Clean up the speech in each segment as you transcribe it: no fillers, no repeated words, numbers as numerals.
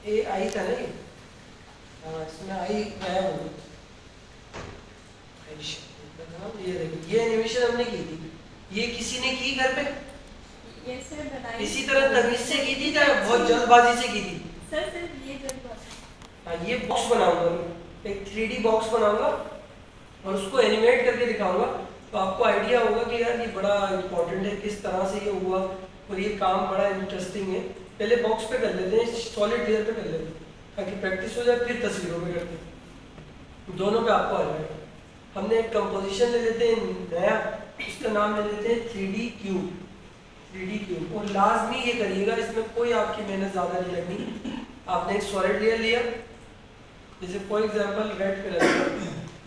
ए आई था नहीं, हाँ इसमें आई गायब हो गई। ये देखिए ये एनिमेशन हमने की थी, ये किसी ने की घर पे ये सर बनाई इसी तरह तमीज से की थी या बहुत जल्दबाजी से की थी? सर सिर्फ ये जल्दबाजी। हाँ ये बॉक्स बनाऊंगा मैं, एक 3D बॉक्स बनाऊंगा और उसको एनिमेट करके दिखाऊंगा, तो आपको आइडिया होगा कि यार ये बड़ा इंपॉर्टेंट है, किस तरह से ये हुआ और ये काम बड़ा इंटरेस्टिंग है। पहले बॉक्स पे कर लेते हैं, सॉलिड लेयर पे कर लेते हैं ताकि प्रैक्टिस हो जाए, फिर तस्वीरों में करते हैं, दोनों पे आपको आ जाएगा। हमने एक कंपोजिशन ले लेते हैं नया, उसका नाम ले लेते हैं 3D क्यूब। 3D क्यूब, और लाजमी ये करिएगा, इसमें कोई आपकी मेहनत ज़्यादा नहीं लगनी। आपने एक सॉलिड लेयर लिया, जैसे फॉर एग्जांपल रेड कलर,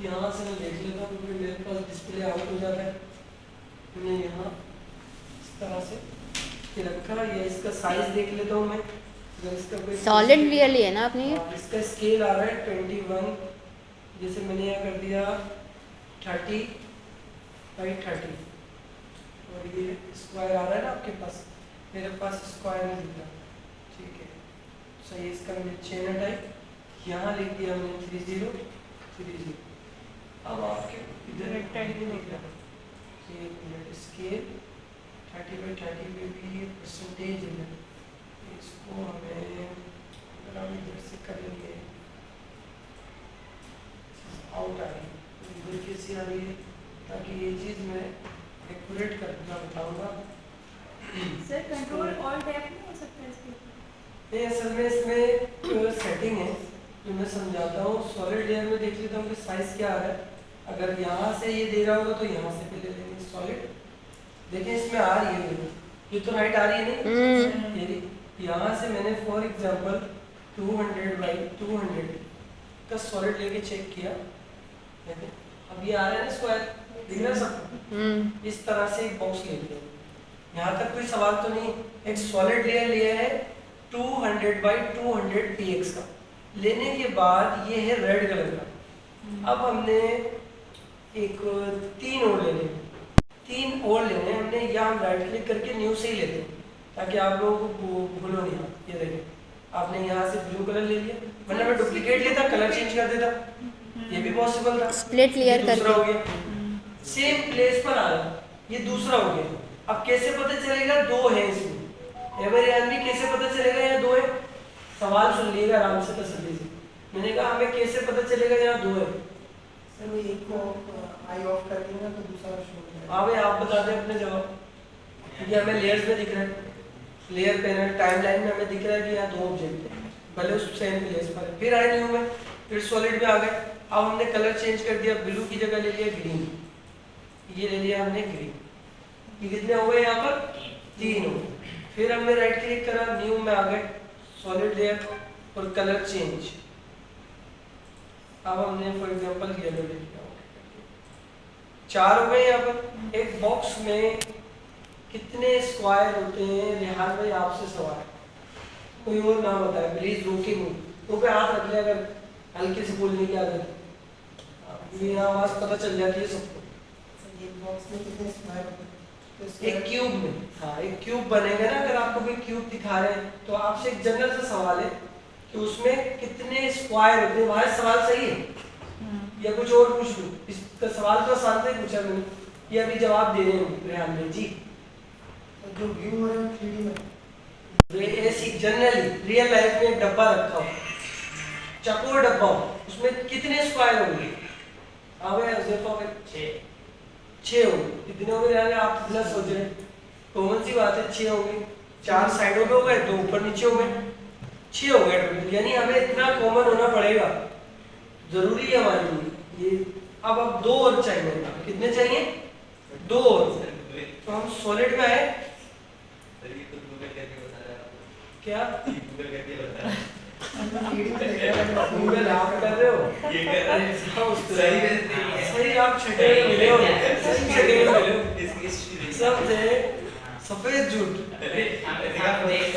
यहाँ से मैं देख लेता हूँ क्योंकि मेरे पास डिस्प्ले आउट हो जाता है। मैंने यहाँ इस तरह से ये रखा, या इसका साइज देख लेता हूँ मैं, अगर इसका कोई सॉलिड लेयर लिया ना आपने? इसका स्केल आ रहा है 21, जैसे मैंने यहाँ कर दिया 30x30, और ये स्क्वायर आ रहा है ना आपके पास, मेरे पास स्क्वायर नहीं दिख रहा, ठीक है सही। इसका मैंने चेन टाइप यहाँ लिख दिया हमने 3030। अब आपके इधर एक टाइप नहीं दिख रहा, ये मिनट स्केल 30x30 में भी ये परसेंटेज है, इसको हमें अगर हम इधर से कर लेंगे आउट आ रही है, तो इधर कैसी आ रही है, ताकि ये चीज़ मैं एक्यूरेट करना बताऊँगा। सर कंट्रोल ऑल्ट F नहीं हो सकता इसके? नहीं, असल में इसमें एक सेटिंग है जो मैं समझाता हूँ। सॉलिड लेयर में देख लेता हूँ कि साइज़ क्या आ रहा है, अगर यहाँ से ये दे रहा होगा तो यहाँ से भी ले लेंगे सॉलिड। देखें इसमें आ रही है, ये तो राइट आ रही है नहीं, ये यहाँ से मैंने फॉर एग्जांपल 200x200 का सॉलिड लेके चेक किया, देखें अब ये आ रहा है ना स्क्वायर, दिख रहा है सबको। इस तरह से एक बॉक्स ले लिया, यहाँ तक कोई सवाल तो नहीं। एक सॉलिड लेयर लिया है 200x200 px का, लेने के बाद ये है रेड कलर का। अब हमने एक 3 और लेने, 3 और लेने हमने, या हम राइट क्लिक करके न्यू से ही लेते हैं ताकि आप लोगों को भूलो नहीं। ये देखें आपने यहाँ से ब्लू कलर ले लिया, वरना मैं डुप्लीकेट लेता, कलर चेंज कर देता, ये भी पॉसिबल था। स्प्लिट लेयर दूसरा हो करके गया, सेम प्लेस पर आ रहा, ये दूसरा हो गया। अब कैसे पता चलेगा 2 है इसमें, एवरी कैसे पता चलेगा यहाँ 2 है? सवाल सुन लीजिएगा आराम से तसल्ली से। मैंने कहा हमें कैसे पता चलेगा यहाँ 2 है? सर वो एक को आई ऑफ कर देंगे तो दूसरा शो हो जाएगा। हाँ भाई आप बता दें अपने जवाब, क्योंकि हमें लेयर्स में दिख रहा है, लेयर पैनल टाइमलाइन में हमें दिख रहा है कि यहाँ 2 ऑब्जेक्ट है, भले उस सेम प्लेस पर है। फिर आए न्यू में, फिर सॉलिड में आ गए। अब हमने कलर चेंज कर दिया, ब्लू की जगह ले लिया ग्रीन, ये ले लिया हमने ग्रीन। ये कितने हो गए यहाँ पर? 3 हो गए। फिर हमने राइट क्लिक करा, न्यू में आ गए, सॉलिड लेयर और कलर चेंज। अब हमने फॉर एग्जांपल येलो ले लिया, 4 हो गए यहाँ पर। एक बॉक्स में कितने स्क्वायर होते हैं? रेहान भाई आपसे सवाल, कोई और नाम बताए प्लीज, रोके मुंह पे हाथ रख ले अगर हल्के से बोलने की आदत, ये आवाज पता चल जाती है सबको। सर एक बॉक्स में कितने स्क्वायर होते हैं? तो एक क्यूब में, हाँ एक क्यूब बनेगा ना, अगर आपको कोई क्यूब दिखा रहे हैं तो आपसे एक जनरल सा सवाल है कि उसमें कितने स्क्वायर होते हैं। वहां सवाल सही है या कुछ और पूछ लूं? इसका सवाल तो आसान से पूछा मैंने, ये अभी जवाब दे रहे हैं रेहान भाई जी। तो जो व्यू हो रहा है 3D में, ऐसी जनरली रियल लाइफ में एक डब्बा रखा हो, चकोर डब्बा हो, उसमें कितने स्क्वायर होंगे? हाँ भाई उज़ैफा भाई 6 होंगे। कितने होंगे यार, आप इतना सोच रहे हैं, कॉमन सी बात है, 6 होंगे। 4 साइडों पे हो गए, 2 ऊपर नीचे हो गए, 6 हो गए टोटल। यानी हमें इतना कॉमन होना पड़ेगा, जरूरी है हमारे लिए ये। अब 2 और चाहिए, कितने चाहिए? 2 और। तो हम सॉलिड में है क्या? गूगल आप कर रहे हो? सही आप छठे में मिले हो, सही छठे में मिले हो। सब थे सफेद झूठ,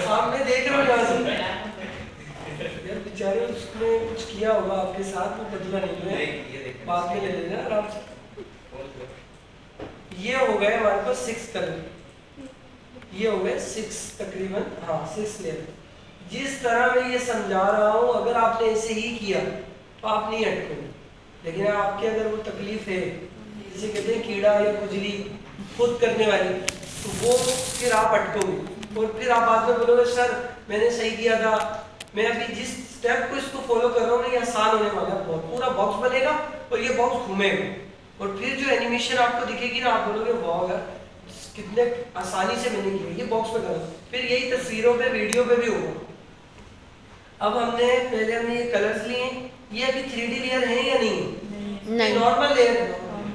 सामने देख रहे हो यहाँ से। यार बेचारे उसने कुछ किया होगा आपके साथ, वो बदला नहीं है, बाद में ले लेना आराम से। ये हो गए हमारे पास 6 कलर, ये हो गए 6 तकरीबन, हाँ 6 लेयर। जिस तरह मैं ये समझा रहा हूँ अगर आपने ऐसे ही किया तो आप नहीं अटकोगे, लेकिन आपके अगर वो तकलीफ है, जैसे कहते हैं कीड़ा या खुजली खुद करने वाली, तो वो फिर आप अटकोगे और फिर आप बाद में बोलोगे सर मैंने सही किया था, मैं अभी जिस स्टेप को इसको फॉलो कर रहा हूँ ना ये आसान होने वाला है बहुत, पूरा बॉक्स बनेगा और ये बॉक्स घूमेगा और फिर जो एनिमेशन आपको दिखेगी ना आप बोलोगे वाह यार कितने आसानी से मैंने किया, ये बॉक्स में करा। फिर यही तस्वीरों पे वीडियो पे भी होगा। अब हमने ये कलर्स लिए, ये अभी 3D लेयर है या नहीं? नहीं। नॉर्मल लेयर है,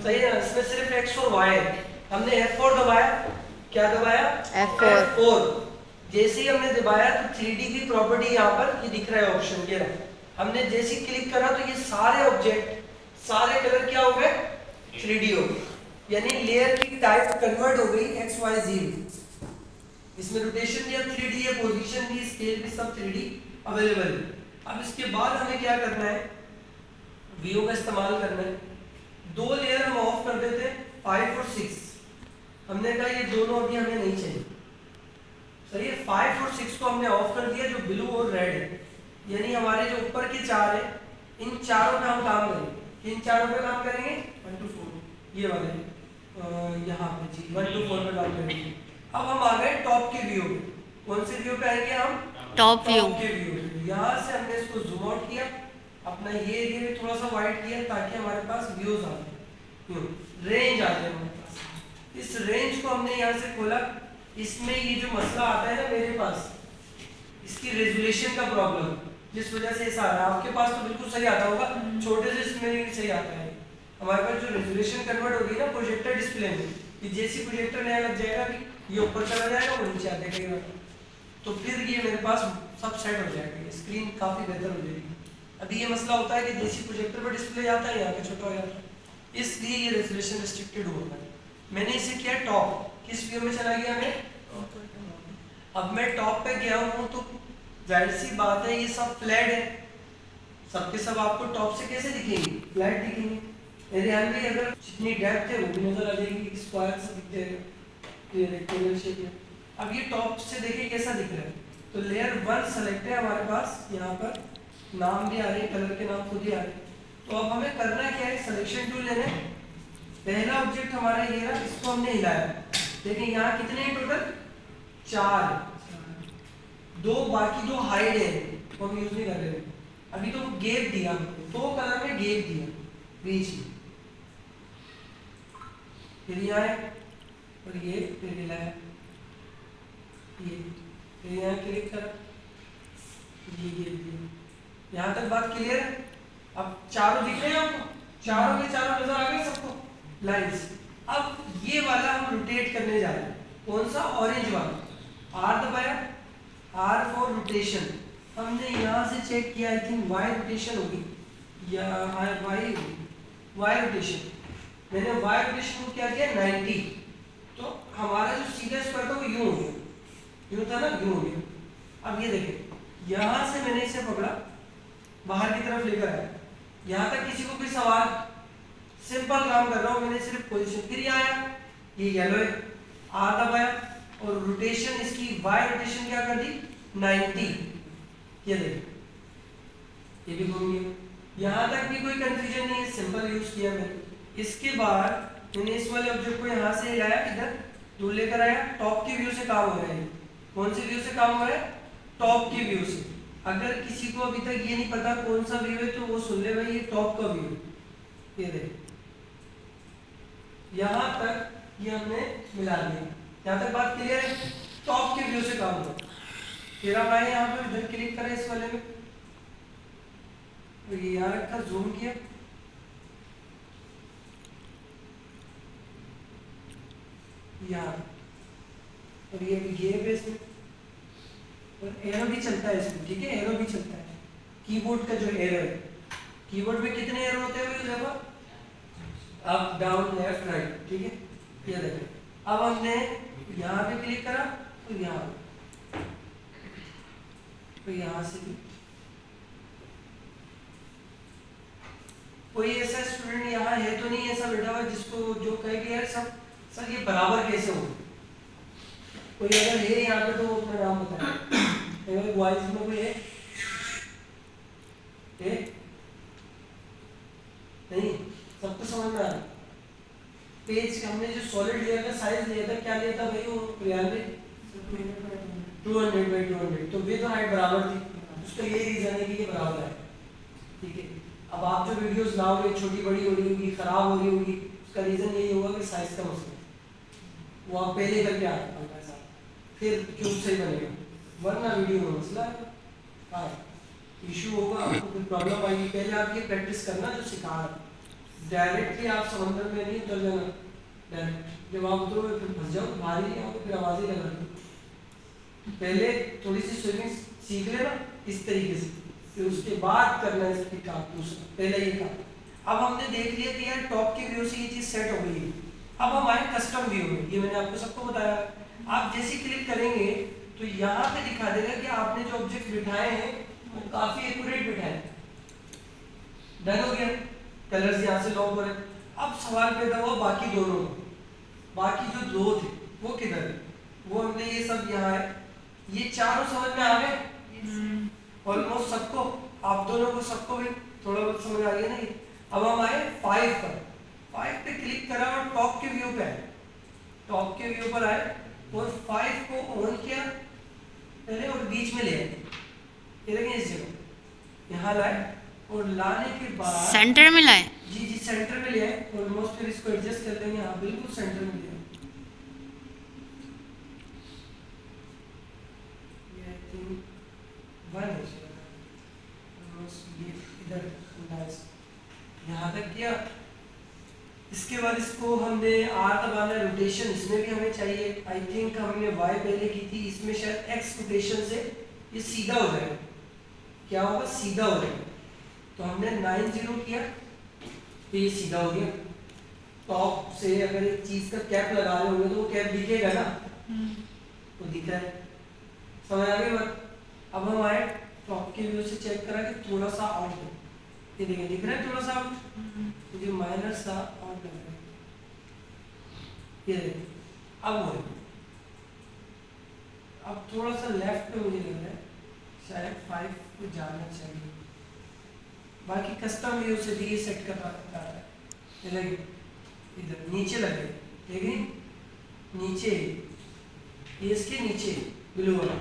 सही है ना, इसमें सिर्फ X और Y है। हमने F4 दबाया, क्या दबाया? F4। जैसे ही हमने दबाया तो 3D की प्रॉपर्टी यहाँ पर ये दिख रहा है ऑप्शन के ना, हमने जैसे ही क्लिक करा तो ये सारे ऑब्जेक्ट सारे कलर क्या हो गए? 3D हो गए, यानी लेयर की टाइप कन्वर्ट हो गई XYZ। इसमें रोटेशन भी अब 3D है, पोजीशन भी, स्केल भी सब 3D अवेलेबल है। अब इसके बाद हमें क्या करना है? व्यू का इस्तेमाल करना है। दो लेयर हम ऑफ कर देते हैं 5 और 6। हमने कहा ये दोनों अभी हमें नहीं चाहिए, सही है। 5 और 6 को हमने ऑफ कर दिया, जो ब्लू और रेड है, यानी हमारे जो ऊपर के चार है इन चारों पे हम काम करेंगे। इन चारों पे काम करेंगे 1 to 4, ये वाले यहाँ पे जी 1 to 4 पे काम करेंगे। अब हम आ गए टॉप के व्यू पे। कौन से व्यू पे आएंगे हम? टॉप व्यू के व्यू पे। यहाँ से हमने इसको जूम आउट किया, अपना ये एरिया भी थोड़ा सा वाइड किया ताकि हमारे पास व्यूज आ जाए, रेंज आ जाए हमारे पास। इस रेंज को हमने यहाँ से खोला। इसमें ये जो मसला आता है ना मेरे पास, इसकी रेजोल्यूशन का प्रॉब्लम, जिस वजह से ऐसा आ रहा है। आपके पास तो बिल्कुल सही आता होगा, छोटे से इसमें भी सही आता है। हमारे पास जो रेजोल्यूशन कन्वर्ट होगी ना प्रोजेक्टर डिस्प्ले में, ये जैसी प्रोजेक्टर नया लग जाएगा कि ये ऊपर चला जाएगा वो नीचे आ जाएगा, तो फिर ये मेरे पास सब सेट हो जाएगा, ये स्क्रीन काफ़ी बेहतर हो जाएगी। अभी ये मसला होता है कि जैसी प्रोजेक्टर पर डिस्प्ले आता है यहाँ पे छोटा हो जाता है, इसलिए ये रेजोल्यूशन रिस्ट्रिक्टेड होता है। मैंने इसे किया टॉप, किस व्यू में चला गया मैं? अब मैं टॉप पे गया हूँ तो जाहिर सी बात है ये सब फ्लैट है, सबके सब आपको टॉप से कैसे दिखेंगे? फ्लैट दिखेंगे। मेरे ध्यान में अगर जितनी डेप्थ है वो भी नजर आ जाएगी, स्क्वायर से दिखते हैं, ये रेक्टेंगल शेप है। अब ये टॉप से देखिए कैसा दिख रहा है, तो लेयर 1 सेलेक्ट है हमारे पास, यहाँ पर नाम भी आ रहे हैं, कलर के नाम खुद ही आ रहे हैं। तो अब हमें करना क्या है? सिलेक्शन टूल लेना है। पहला ऑब्जेक्ट हमारा ये रहा, इसको हमने हिलाया। देखिए यहाँ कितने हैं टोटल? 4। दो बाकी जो हाइड है वो हम यूज नहीं कर रहे हैं। अभी तो गैप दिया, 2 कलर में गैप दिया बीच में, फिर यहाँ है और ये फिर हिलाया, ये फिर यहाँ क्लिक करा, ये गैप दिया। यहाँ तक बात क्लियर है? अब चारों दिख रहे हैं आपको, चारों के चारों नजर आ गए सबको लाइंस। अब ये वाला हम रोटेट करने जा रहे हैं, कौन सा? ऑरेंज वाला। आर दबाया, आर फॉर रोटेशन। हमने यहाँ से चेक किया, आई थिंक वाई रोटेशन होगी या वाई रोटेशन। मैंने वाई रोटेशन को क्या किया? 90। तो हमारा जो सीधा स्क्वायर था वो यूं हो गया, यूं था ना, यूं हो गया। अब ये देखें, यहाँ से मैंने इसे पकड़ा, बाहर की तरफ लेकर आया। यहाँ तक किसी को कोई सवाल? सिंपल काम कर रहा हूँ, मैंने सिर्फ पोजीशन। फिर यहाँ आया, ये येलो है, आर दबाया और रोटेशन इसकी वाई रोटेशन क्या कर दी? 90। ये देखो ये भी घूम गया। यहाँ तक भी कोई कंफ्यूजन नहीं है, सिंपल यूज किया मैंने। इसके बाद मैंने इस वाले ऑब्जेक्ट को यहाँ से हिलाया, इधर दूर लेकर आया। टॉप के व्यू से काम हो रहा है। कौन से व्यू से काम हो रहा है? टॉप के व्यू से। अगर किसी को अभी तक ये नहीं पता कौन सा व्यू है तो वो सुन ले भाई, ये टॉप का व्यू। ये देखो यहाँ तक ये हमने मिला लिया। यहाँ तक बात क्लियर है? टॉप के व्यू से काम हो। फिर हम आए यहाँ पर, इधर क्लिक करें इस वाले में, तो ये यहाँ रखा, जूम किया, यहाँ, और ये भी गेप है इसमें, और एरो भी चलता है इसमें, ठीक है, एरो भी चलता है। कीबोर्ड का जो एरो है, कीबोर्ड में कितने एरो होते हैं जगह? अप डाउन लेफ्ट राइट, ठीक है। ये देखो, अब हमने यहाँ पे क्लिक करा तो यहाँ, तो यहाँ से भी कोई ऐसा स्टूडेंट यहाँ है तो नहीं ऐसा बैठा हुआ जिसको जो कहे कि यार सब सर ये बराबर कैसे हो? कोई अगर है यहाँ पे तो वो अपना नाम बताए। वॉइस में कोई है नहीं, सबको समझ में आ रहा। पेज हमने जो सॉलिड लिया था, साइज लिया था, क्या लिया था भाई वो 200 बाई 200, तो विड्थ और हाइट बराबर थी। उसका ये रीजन है कि ये बराबर है, ठीक है। अब आप जो वीडियोस लाओगे छोटी बड़ी हो रही होगी, खराब हो रही होगी, उसका रीजन यही होगा कि साइज का मसला है। वो आप पहले करके आते हैं ऐसा, फिर क्यों सही बनेगा, वरना वीडियो में मसला है। हाँ, इशू होगा, आपको कोई प्रॉब्लम आएगी। पहले आप ये प्रैक्टिस करना जो सिखा रहा है। डायरेक्टली आप समंदर में नहीं उतर जाना, डायरेक्ट जब आप उतरोगे फिर फंस जाओ, भारी नहीं आओगे, फिर आवाज़ ही लगा दो। पहले थोड़ी सी स्विमिंग सीख लेना इस तरीके से, फिर उसके बाद करना है इसकी काम दूसरा, पहले ये काम। अब हमने देख लिया कि यार टॉप के व्यू से ये चीज़ सेट हो गई है। अब हम आए कस्टम व्यू में, ये मैंने आपको सबको बताया। आप जैसे क्लिक करेंगे तो यहाँ पे दिखा देगा कि आपने जो ऑब्जेक्ट बिठाए हैं वो काफ़ी एक्यूरेट बिठाए। डन हो गया, कलर्स यहाँ से लॉक हो रहे। अब सवाल पैदा हुआ बाकी दोनों, बाकी जो दो थे वो किधर है? वो हमने ये सब यहाँ है, ये चारों समझ में आ गए ऑलमोस्ट सबको, आप दोनों को सबको भी थोड़ा बहुत समझ आ गया ना ये। अब हम आए 5 पर, 5 पे क्लिक करा और टॉप के व्यू पे आए, टॉप के व्यू पर आए और 5 को ऑन किया पहले और बीच में ले आए, ये देखिए इस जगह यहाँ लाए और लाने के बाद सेंटर में लाए। जी जी सेंटर में ले आए ऑलमोस्ट, फिर इसको एडजस्ट कर देंगे। हाँ बिल्कुल सेंटर में ले आए, ये आई थिंक 1 है ऑलमोस्ट, ये इधर यहाँ तक किया। इसके बाद इसको हमने आर दबाना, रोटेशन इसमें भी हमें चाहिए। आई थिंक हमने वाई पहले की थी, इसमें शायद एक्स रोटेशन से ये सीधा हो जाएगा। क्या होगा? सीधा हो जाएगा। तो हमने 90 किया तो ये सीधा हो गया। टॉप से अगर एक चीज का कैप लगा रहे होंगे तो वो कैप दिखेगा ना, वो दिख रहा है, समझ आ गई बात। अब हम आए टॉप के व्यू से चेक करा कि थोड़ा सा आउट है, ये देखिए दिख रहा है थोड़ा सा आउट, मुझे माइनर सा आउट लग रहा है, ये देखिए अब वो है। अब थोड़ा सा लेफ्ट पे मुझे लग रहा है शायद 5 को जाना चाहिए। बाकी कस्टम व्यू से भी ये सेट कर रहा है, ये देखिए इधर नीचे लगे, लेकिन नीचे ये इसके नीचे ब्लू वाला।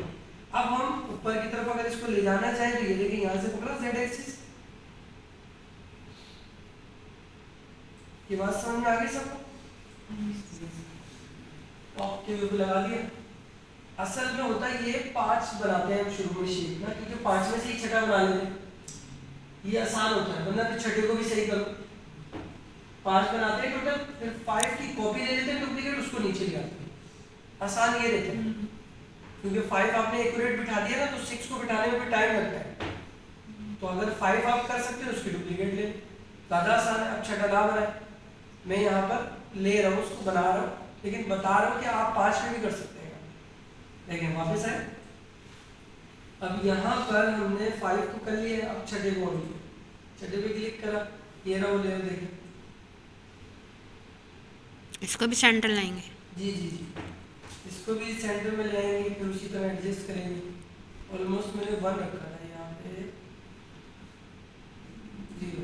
अब हम ऊपर की तरफ अगर इसको ले जाना चाहें तो ये देखिए यहाँ से पकड़ा जेड एक्सिस। ये बात समझ में आ गई सबको? टॉप के व्यू पे लगा दिया। असल में होता ये 5 बनाते हैं हम शुरू में शेप ना, क्योंकि 5 में से ही छठा बना लेते हैं, ये आसान होता है, वरना तो छठे को भी सही करो। 5 बनाते हैं टोटल, फिर 5 की कॉपी ले लेते हैं डुप्लीकेट, उसको नीचे ले आते हैं, आसान ये रहता है। क्योंकि 5 आपने एक्यूरेट बिठा दिया ना तो 6 को बिठाने में भी टाइम लगता है। तो अगर 5 आप कर सकते हो उसकी डुप्लीकेट ले, ज़्यादा आसान है। अब छठा ना बनाए, मैं यहाँ पर ले रहा हूँ, उसको बना रहा हूँ, लेकिन बता रहा हूँ कि आप 5 में भी कर सकते हैं। देखिए वापस आए, अब यहाँ पर हमने 5 को कर लिया, अब छठे को ऑन किया, छठे पे क्लिक करा, ये रहा वो लेयर, देखिए इसको भी सेंटर लाएंगे। जी जी जी, इसको भी सेंटर में ले आएंगे, फिर उसी तरह एडजस्ट करेंगे। ऑलमोस्ट मैंने 1 रखा था यहाँ पे 0,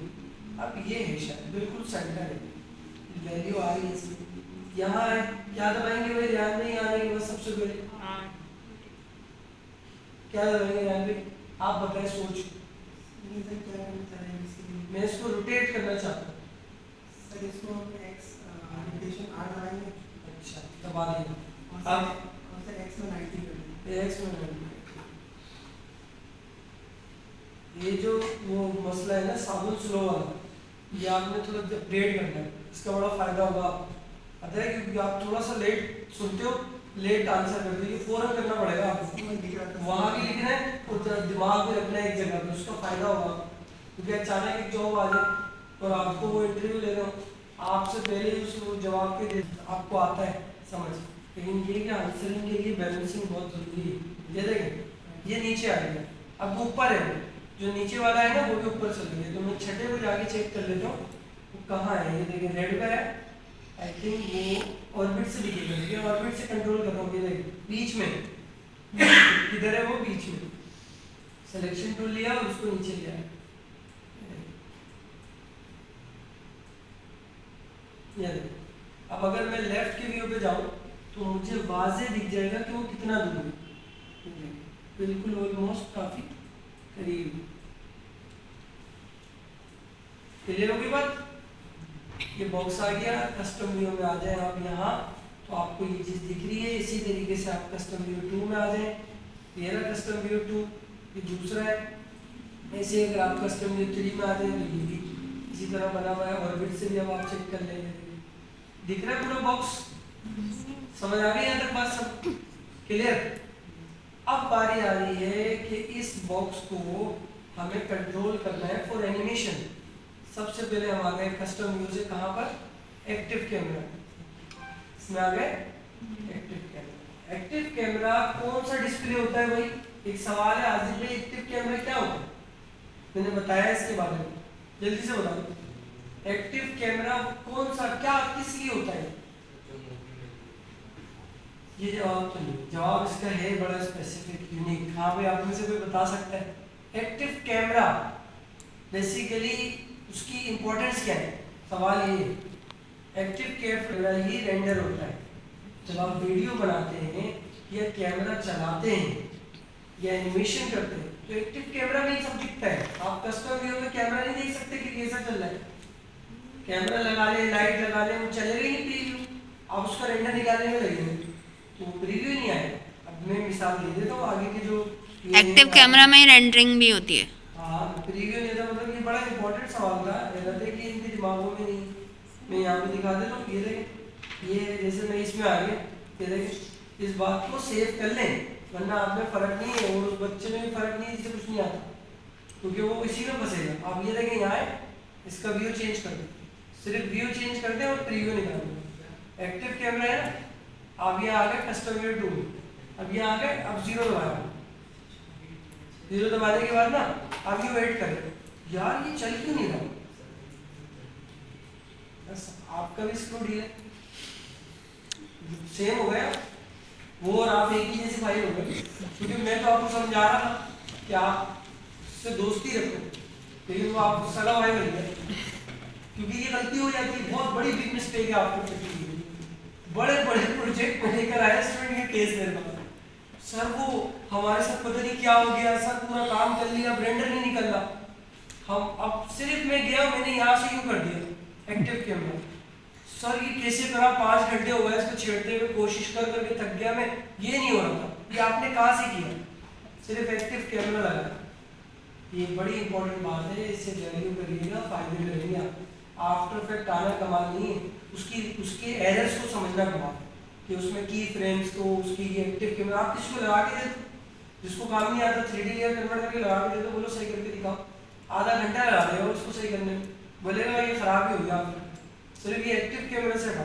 अब ये है शायद बिल्कुल सेंटर है, वैल्यू आ रही है इसमें। यहाँ है, क्या दबाएंगे भाई ध्यान नहीं आने के बाद सबसे पहले क्या दबाएंगे ध्यान में, आप बताएं सोच। मैं इसको रोटेट करना चाहता हूँ सर, इसको एक्स रोटेशन 8 लगाएंगे। अच्छा दबा दिया, अब एक्स में 90 कर देंगे। एक्स में 90। ये जो वो मसला है ना साबुन स्लो वाला, ये आपने थोड़ा अपडेट करना है, इसका बड़ा फायदा होगा आपको, पता है, क्योंकि आप थोड़ा सा लेट सुनते हो, लेट आंसर करते हो, फौरन करना पड़ेगा आपको। वहाँ भी लिखना है और दिमाग में रखना है एक जगह पे, उसका फायदा होगा। क्योंकि अचानक एक जॉब आ जाए और आपको वो इंटरव्यू ले रहे हो, आपसे पहले ही उस जवाब के दे आपको आता है समझ, लेकिन ये कि आंसरिंग के लिए बैलेंसिंग बहुत जरूरी है। ये देखें ये नीचे आ गया, अब वो ऊपर है, जो नीचे वाला है ना वो भी ऊपर चल गया। तो मैं छठे को जाके चेक कर लेता हूँ वो कहाँ है, ये देखें रेड पे है, आई थिंक वो ऑर्बिट से दिखेगा, ऑर्बिट से कंट्रोल कर रहा हूँ, ये देखें बीच में किधर है वो, बीच में। सिलेक्शन टूल लिया और उसको नीचे लिया। ये देखो, अब अगर मैं लेफ्ट के व्यू पे जाऊं तो मुझे वाजे दिख जाएगा कि वो कितना दूर है, बिल्कुल ऑलमोस्ट काफी करीब। क्लियर होगी बात? ये बॉक्स आ गया, कस्टम व्यू में आ जाए आप यहाँ, तो आपको ये चीज दिख रही है। इसी तरीके से आप कस्टम व्यू 2 में आ जाए, ये रहा कस्टम व्यू 2, ये दूसरा है। ऐसे अगर आप कस्टम व्यू 3 में आ जाए तो ये भी इसी तरह बना हुआ है। ऑर्बिट से भी अब आप चेक कर लेंगे, दिख रहा है पूरा बॉक्स। समझ आ गई यहाँ तक बात सब क्लियर? अब बारी आ रही है कि इस बॉक्स को हमें कंट्रोल करना है फॉर एनिमेशन। सबसे पहले हम आ गए कस्टम व्यू से, कहाँ पर, एक्टिव कैमरा। इसमें आ गए एक्टिव कैमरा। एक्टिव कैमरा कौन सा डिस्प्ले होता है भाई? एक सवाल है आजिफ भाई, एक्टिव कैमरा क्या होता है? मैंने बताया इसके बारे में, जल्दी से बता दो। एक्टिव कैमरा कौन सा, क्या, किस लिए होता है? ये जवाब तो नहीं, जवाब इसका है बड़ा स्पेसिफिक, यूनिक। हाँ भाई, आप में से कोई बता सकता है? एक्टिव कैमरा बेसिकली उसकी इंपॉर्टेंस क्या है? सवाल ये है। एक्टिव कैमरा ही रेंडर होता है। जब आप वीडियो बनाते हैं या कैमरा चलाते हैं या एनिमेशन करते हैं तो एक्टिव कैमरा में ही सब दिखता है। आप कस्टम व्यू में कैमरा नहीं देख सकते कि कैसा चल रहा है। कैमरा लगा ले, लाइट लगा ले, वो चलेगा ही नहीं प्रीव्यू। आप उसका रेंडर निकालने में लगेंगे तो प्रीव्यू नहीं आएगा। अब मैं मिसाल दे देता हूँ आगे के जो एक्टिव कैमरा में ही रेंडरिंग भी होती है। हाँ, प्रीव्यू नहीं था, मतलब ये बड़ा इंपॉर्टेंट सवाल था, रहता है कि इनके दिमागों में नहीं। मैं यहाँ पे दिखा देता हूँ, ये देखें, ये जैसे मैं इसमें आ गया, ये देखें, इस बात को सेव कर लें, वरना आप में फर्क नहीं है और उस बच्चे में भी फर्क नहीं है जिसे कुछ नहीं आता, क्योंकि वो इसी में फंसेगा। आप ये देखें, यहाँ है, इसका व्यू चेंज कर दें, सिर्फ व्यू चेंज कर दें और प्रीव्यू निकाल दें। एक्टिव कैमरा है ना, आप यहाँ आ गए कस्टम व्यू 2, अब यहाँ आ गए, अब 0 दबाया, 0 दबाने के बाद ना आप ये वेट करें, यार ये चल क्यों नहीं रहा? बस आपका भी स्क्रू ढीला है, सेम हो गया, वो और आप एक ही जैसे भाई हो गए। क्योंकि मैं तो आपको समझा रहा था कि आप उससे दोस्ती रखो, लेकिन वो आपको सगा भाई बन गया। क्योंकि ये गलती हो जाती है, बहुत बड़ी बिग मिस्टेक है आपको करनी। बड़े बड़े प्रोजेक्ट में लेकर आए स्टूडेंट के केस मेरे पास, सर वो हमारे साथ पता नहीं क्या हो गया सर, पूरा काम कर लिया, ब्लेंडर नहीं निकल रहा। हम अब सिर्फ मैं गया, मैंने यहाँ से यूँ कर दिया एक्टिव कैमरा, सर ये कैसे करा, 5 घंटे हो गए इसको छेड़ते हुए, कोशिश कर करके थक गया मैं, ये नहीं हो रहा था। ये आपने कहाँ से किया? सिर्फ एक्टिव कैमरा लगा। ये बड़ी इंपॉर्टेंट बात है, इससे वैल्यू करिएगा, फायदे मिलेंगे आपको। आफ्टर इफेक्ट आना कमाल नहीं है, उसके एरर्स को समझना कमाल है कि उसमें की फ्रेम्स को, उसकी ये एक्टिव कैमरा आप किसको लगा के दे दो, जिसको काम नहीं आता 3D लेयर कन्वर्ट करके लगा के दे दो, बोलो सही करके दिखाओ, आधा घंटा लगा देगा उसको सही करने में, बोलेगा ये खराब ही हो गया आपका। सिर्फ ये एक्टिव कैमरे से हटा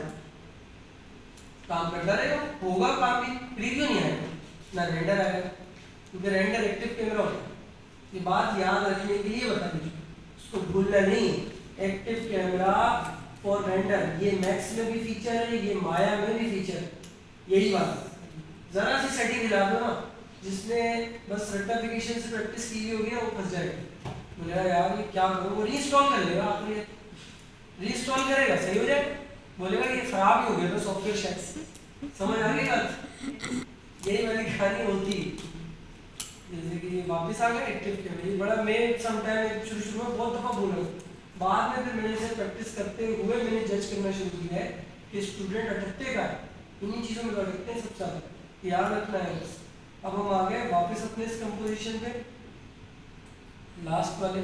काम करता रहेगा, होगा काम भी, प्रीव्यू नहीं आएगा ना रेंडर आएगा, क्योंकि रेंडर एक्टिव कैमरा होता है। ये बात याद रखने के लिए बता दीजिए, उसको भूलना नहीं। एक्टिव कैमरा फॉर रेंडर, ये मैक्स में भी फीचर है, ये माया में भी फीचर है, यही बात। जरा सी सेटिंग हिला दो ना, जिसने बस सर्टिफिकेशन से प्रैक्टिस की हुई होगी ना, वो फंस जाएगा, बोलेगा यार ये क्या करूँ, वो रीइंस्टॉल कर लेगा, आपने रीइंस्टॉल करेगा सही हो जाए, बोलेगा ये खराब ही हो गया था सॉफ्टवेयर शायद। समझ आ गई बात? यही वाली कहानी होती है। जैसे कि ये वापस आ गया एक्टिव कैमरा, ये बड़ा मैं समटाइम शुरू में बहुत दफ़ा बोला, बाद में फिर मैंने इसे प्रैक्टिस करते हुए मैंने जज करना शुरू किया है कि स्टूडेंट अटकते का है, इन्हीं चीज़ों में अटकते हैं सबसे ज़्यादा, याद रखना है बस। अब हम आ गए वापस अपने इस कंपोजिशन पे, लास्ट वाले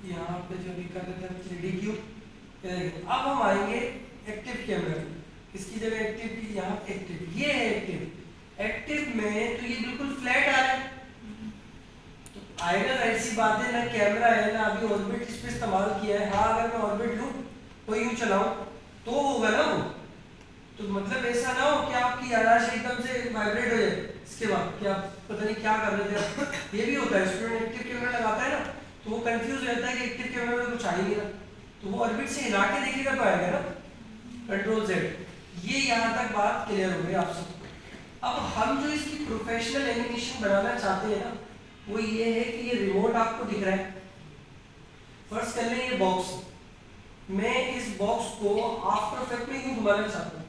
यहाँ पे जो भी कर रहे थे 3D क्यूब। अब हम आएंगे एक्टिव कैमरा, इसकी जगह एक्टिव की, यहाँ एक्टिव, ये है एक्टिव। एक्टिव में तो ये बिल्कुल फ्लैट आ रहा है, तो आएगा ऐसी बात है, ना कैमरा है ना अभी ऑर्बिट इस पे इस्तेमाल किया है। हाँ अगर मैं ऑर्बिट लूँ कोई यूँ चलाऊँ तो होगा ना वो, तो मतलब ऐसा ना हो कि आपकी याददाश्त एकदम से वाइब्रेट हो जाए इसके बाद कि आप पता नहीं क्या कर रहे थे। ये भी होता है, स्टूडेंट एक्टिव कैमरा लगाता है ना तो वो कंफ्यूज हो जाता है कि एक्टिव कैमरा में कुछ आ ही नहीं रहा, तो वो ऑर्बिट से हिला के देखेगा तो आएगा ना, कंट्रोल Z। ये यहाँ तक बात क्लियर हो गई आप सब। अब हम जो इसकी प्रोफेशनल एनिमेशन बनाना चाहते हैं ना, वो ये है कि ये रिमोट आपको दिख रहा है। फर्स्ट कर लें ये बॉक्स, मैं इस बॉक्स को आफ्टर इफेक्ट में यूं घुमाना चाहता हूँ,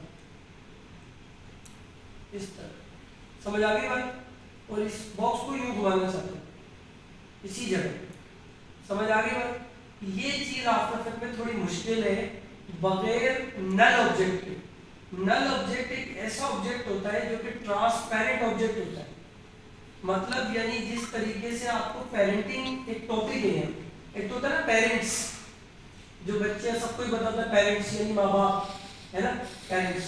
इस तरह, समझ आ गई बात? और इस बॉक्स को यूं घुमाना चाहता हूँ इसी जगह, समझ आ गई बात? ये चीज आफ्टर इफेक्ट में थोड़ी मुश्किल है बगैर नल ऑब्जेक्ट के। नल ऑब्जेक्ट एक ऐसा ऑब्जेक्ट होता है जो कि ट्रांसपेरेंट ऑब्जेक्ट होता है, मतलब यानी जिस तरीके से आपको पेरेंटिंग एक टॉपिक है, एक तो होता है ना पेरेंट्स, जो बच्चे सबको ही बताता है पेरेंट्स यानी माँ बाप, है ना, पेरेंट्स।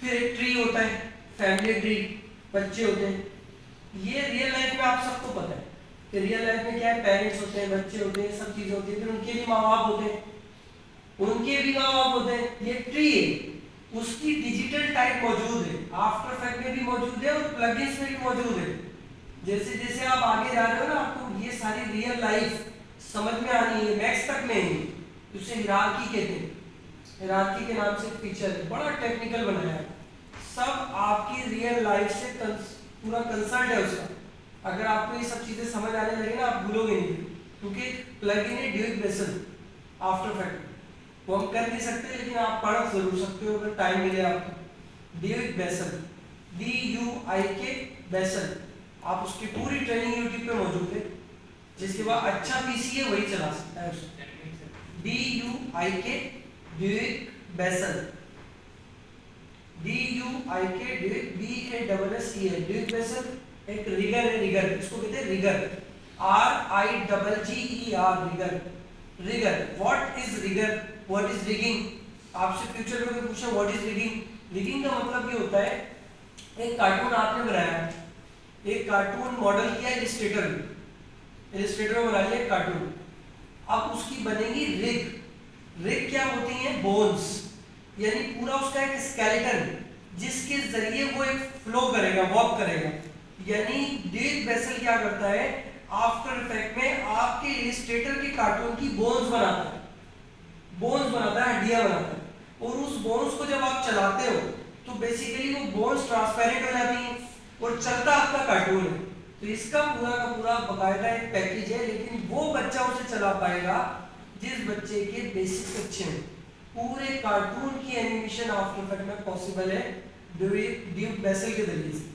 फिर एक ट्री होता है, फैमिली ट्री, बच्चे होते हैं। ये रियल लाइफ में आप सबको पता है कि रियल लाइफ में क्या है, पेरेंट्स होते हैं, बच्चे होते हैं, सब चीजें होती है, फिर उनके भी माँ बाप होते हैं, उनके भी माँ बाप होते हैं। ये ट्री है, उसकी डिजिटल टाइप मौजूद है, आफ्टर इफेक्ट में भी मौजूद है और प्लगइन्स में भी मौजूद है। जैसे जैसे आप आगे जा रहे हो ना, आपको ये सारी रियल लाइफ समझ में आनी है, मैक्स तक में है। उसे हिरार्की कहते हैं, हिरार्की के नाम से एक फीचर है, बड़ा टेक्निकल बनाया है, सब आपकी रियल लाइफ से पूरा कंसर्ट है उसका। अगर आपको ये सब चीजें समझ आने लगे ना, आप भूलोगे नहीं, क्योंकि प्लगइन है ड्यूक बेसल आफ्टर इफेक्ट, वो हम कर नहीं सकते लेकिन आप पढ़ जरूर सकते हो अगर टाइम मिले आपको। ड्यूक बेसल, DUIK बेसल, आप उसकी पूरी ट्रेनिंग यूट्यूब पे मौजूद है, जिसके बाद अच्छा पीसी है वही चला सकता है उसे। DUIK duke basel, DUIK duke BASSEL duke basel एक रिगर है, रिगर इसको कहते हैं rigger, RIGGER rigger. Rigger, what is rigger, what is rigging? आपसे फ्यूचर में कोई पूछे व्हाट इज रिगिंग, रिगिंग का मतलब ये होता है, एक कार्टून आपने बनाया, एक कार्टून मॉडल किया इलिस्ट्रेटर में, इलिस्ट्रेटर में बना लिया एक कार्टून, अब उसकी बनेगी रिग। रिग क्या होती है? बोन्स, यानी पूरा उसका एक स्केलेटन जिसके जरिए वो एक फ्लो करेगा, वॉक करेगा। यानी ड्यूक बेसल क्या करता है, आफ्टर इफेक्ट में आपके इलिस्ट्रेटर के कार्टून की बोन्स बनाता है, बोन्स बनाता है, हड्डियां बनाता है, और उस बोन्स को जब आप चलाते हो तो बेसिकली वो बोन्स ट्रांसपेरेंट हो जाती हैं और चलता आपका कार्टून है। तो इसका पूरा का पूरा बकायदा एक पैकेज है, लेकिन वो बच्चा उसे चला पाएगा जिस बच्चे के बेसिक्स अच्छे हैं। पूरे कार्टून की एनिमेशन आफ्टर इफेक्ट में पॉसिबल है ड्यूक बेसल के जरिए से।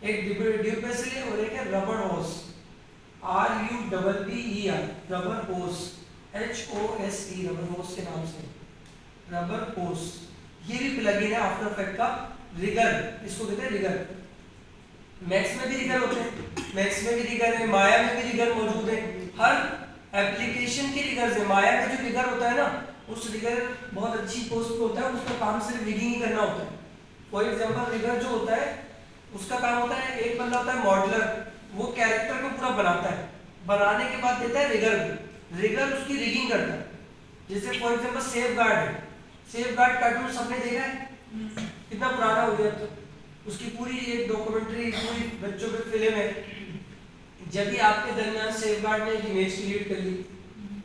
एक ड्यूक बेसल है और एक है रबर होस, RUBBER रबर होस, HOSE रबर होस के नाम से, रबर होस। ये भी प्लगइन है आफ्टर इफेक्ट का, रिगर इसको कहते हैं रिगर। मैक्स में भी रिगर होते हैं, मैक्स में भी रिगर है, माया में भी रिगर मौजूद है, हर एप्लीकेशन के रिगर है। माया में जो रिगर होता है ना, उस रिगर बहुत अच्छी पोस्ट पे होता है, उसका काम सिर्फ रिगिंग ही करना होता है। फॉर एग्जांपल रिगर जो होता है उसका काम होता है, एक बंदा होता है मॉडलर, वो कैरेक्टर को पूरा बनाता है, बनाने के बाद देता है रिगर में, रिगर उसकी रिगिंग करता है। जैसे फॉर एग्जांपल सेफ गार्ड है, सेफ गार्ड कार्टून सबने देखा है, कितना पुराना हो गया, तो उसकी पूरी एक डॉक्यूमेंट्री पूरी बच्चों पे फिल्म है। जब भी आपके दरमियान सेफ गार्ड ने एक इमेज क्रिएट कर ली,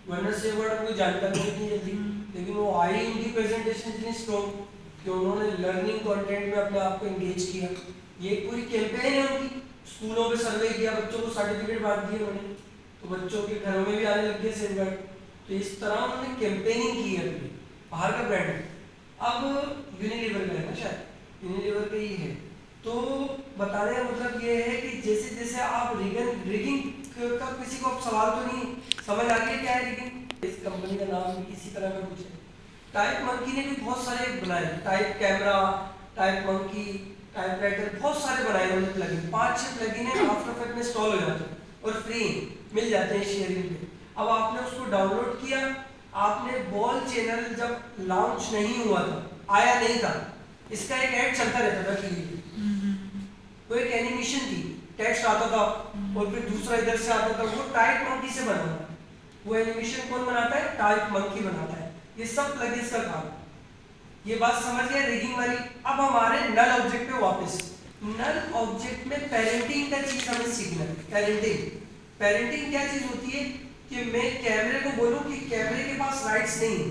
वरना सेफ गार्ड कोई जानता नहीं इतनी जल्दी, लेकिन वो आई उनकी प्रेजेंटेशन इतनी स्ट्रॉन्ग कि उन्होंने लर्निंग कंटेंट में अपने आप को एंगेज किया। ये पूरी कैंपेन है उनकी, स्कूलों में सर्वे किया, बच्चों को सर्टिफिकेट बांट दिए उन्होंने, तो बच्चों के घरों में भी आने लग गए सेफ गार्ड। तो इस तरह उन्होंने कैंपेनिंग की है, बाहर का ब्रांड है। अब यूनिलीवर का है ना, शायद यूनिलीवर का ही है। तो बताने का मतलब ये है कि जैसे जैसे आप रिगिंग का किसी को सवाल तो नहीं समझ आ गया क्या है रिगिंग, इस कंपनी का नाम भी इसी तरह का कुछ है। टाइप मंकी ने भी बहुत सारे बनाए, type camera, type monkey, type writer, बहुत सारे बनाए उन्होंने प्लगइन, 5-6 प्लगइन है, आफ्टर इफेक्ट में इंस्टॉल हो जाते हैं और फ्री मिल जाते हैं शेयरिंग पे। अब आपने उसको डाउनलोड किया, आपने बॉल चैनल जब लॉन्च नहीं हुआ था, आया नहीं था, इसका एक ऐड चलता रहता था टीवी पे, वो एक एनिमेशन थी, टेक्स्ट आता था और फिर दूसरा इधर से आता था, वो टाइप मंकी से बना था। वो एनिमेशन कौन बनाता है? टाइप मंकी बनाता है। ये सब प्लगइन्स का काम है। ये बात समझ गए रिगिंग वाली। अब हमारे नल ऑब्जेक्ट पे वापस, नल ऑब्जेक्ट में पेरेंटिंग का चीज हमें सीखना है। पेरेंटिंग क्या चीज होती है कि मैं कैमरे को बोलूं कि कैमरे के पास राइट्स नहीं है,